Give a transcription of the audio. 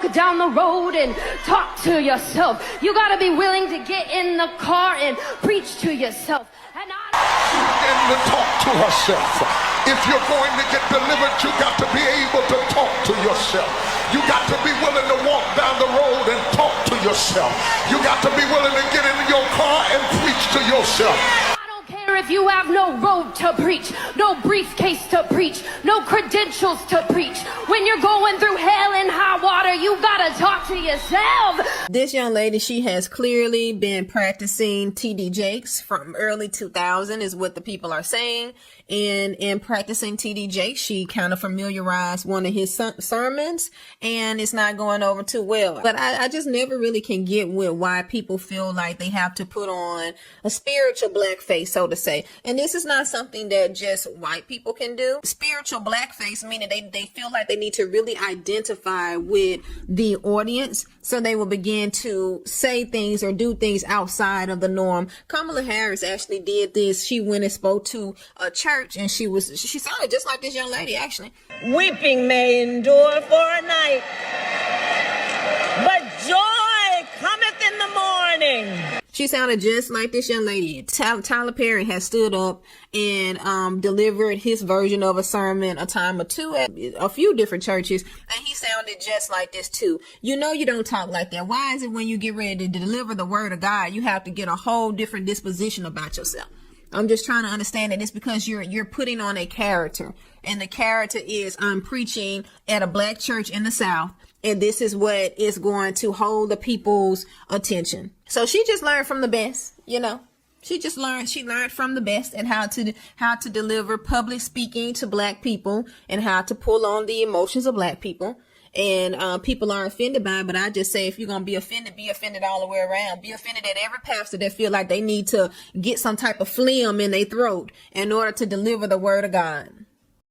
walk down the road and talk to yourself. You gotta be willing to get in the car and preach to yourself. And to talk to herself. If you're going to get delivered, you got to be able to talk to yourself. You got to be willing to walk down the road and talk to yourself. You got to be willing to get in your car and preach to yourself. if you have no robe to preach, no briefcase to preach, no credentials to preach, when you're going through hell and high water, you gotta talk to yourself. This young lady, she has clearly been practicing TD Jakes from early 2000 is what the people are saying. And in practicing TD Jakes, she kind of familiarized one of his sermons, and it's not going over too well. But I just never really can get with why people feel like they have to put on a spiritual blackface, so to say. And this is not something that just white people can do. Spiritual blackface, meaning they feel like they need to really identify with the audience, so they will begin to say things or do things outside of the norm. Kamala Harris actually did this. She went and spoke to a church, and she sounded just like this young lady, actually. Weeping may endure for a night, but joy cometh in the morning. She sounded just like this young lady. Tyler Perry has stood up and delivered his version of a sermon a time or two at a few different churches, and he sounded just like this too. You know you don't talk like that. Why is it when you get ready to deliver the word of God, you have to get a whole different disposition about yourself? I'm just trying to understand that it's because you're putting on a character, and the character is I'm preaching at a black church in the South, and this is what is going to hold the people's attention. So she just learned from the best, you know. She learned from the best and how to deliver public speaking to black people and how to pull on the emotions of black people. And people are offended by it, but I just say if you're going to be offended all the way around. Be offended at every pastor that feel like they need to get some type of phlegm in their throat in order to deliver the word of God.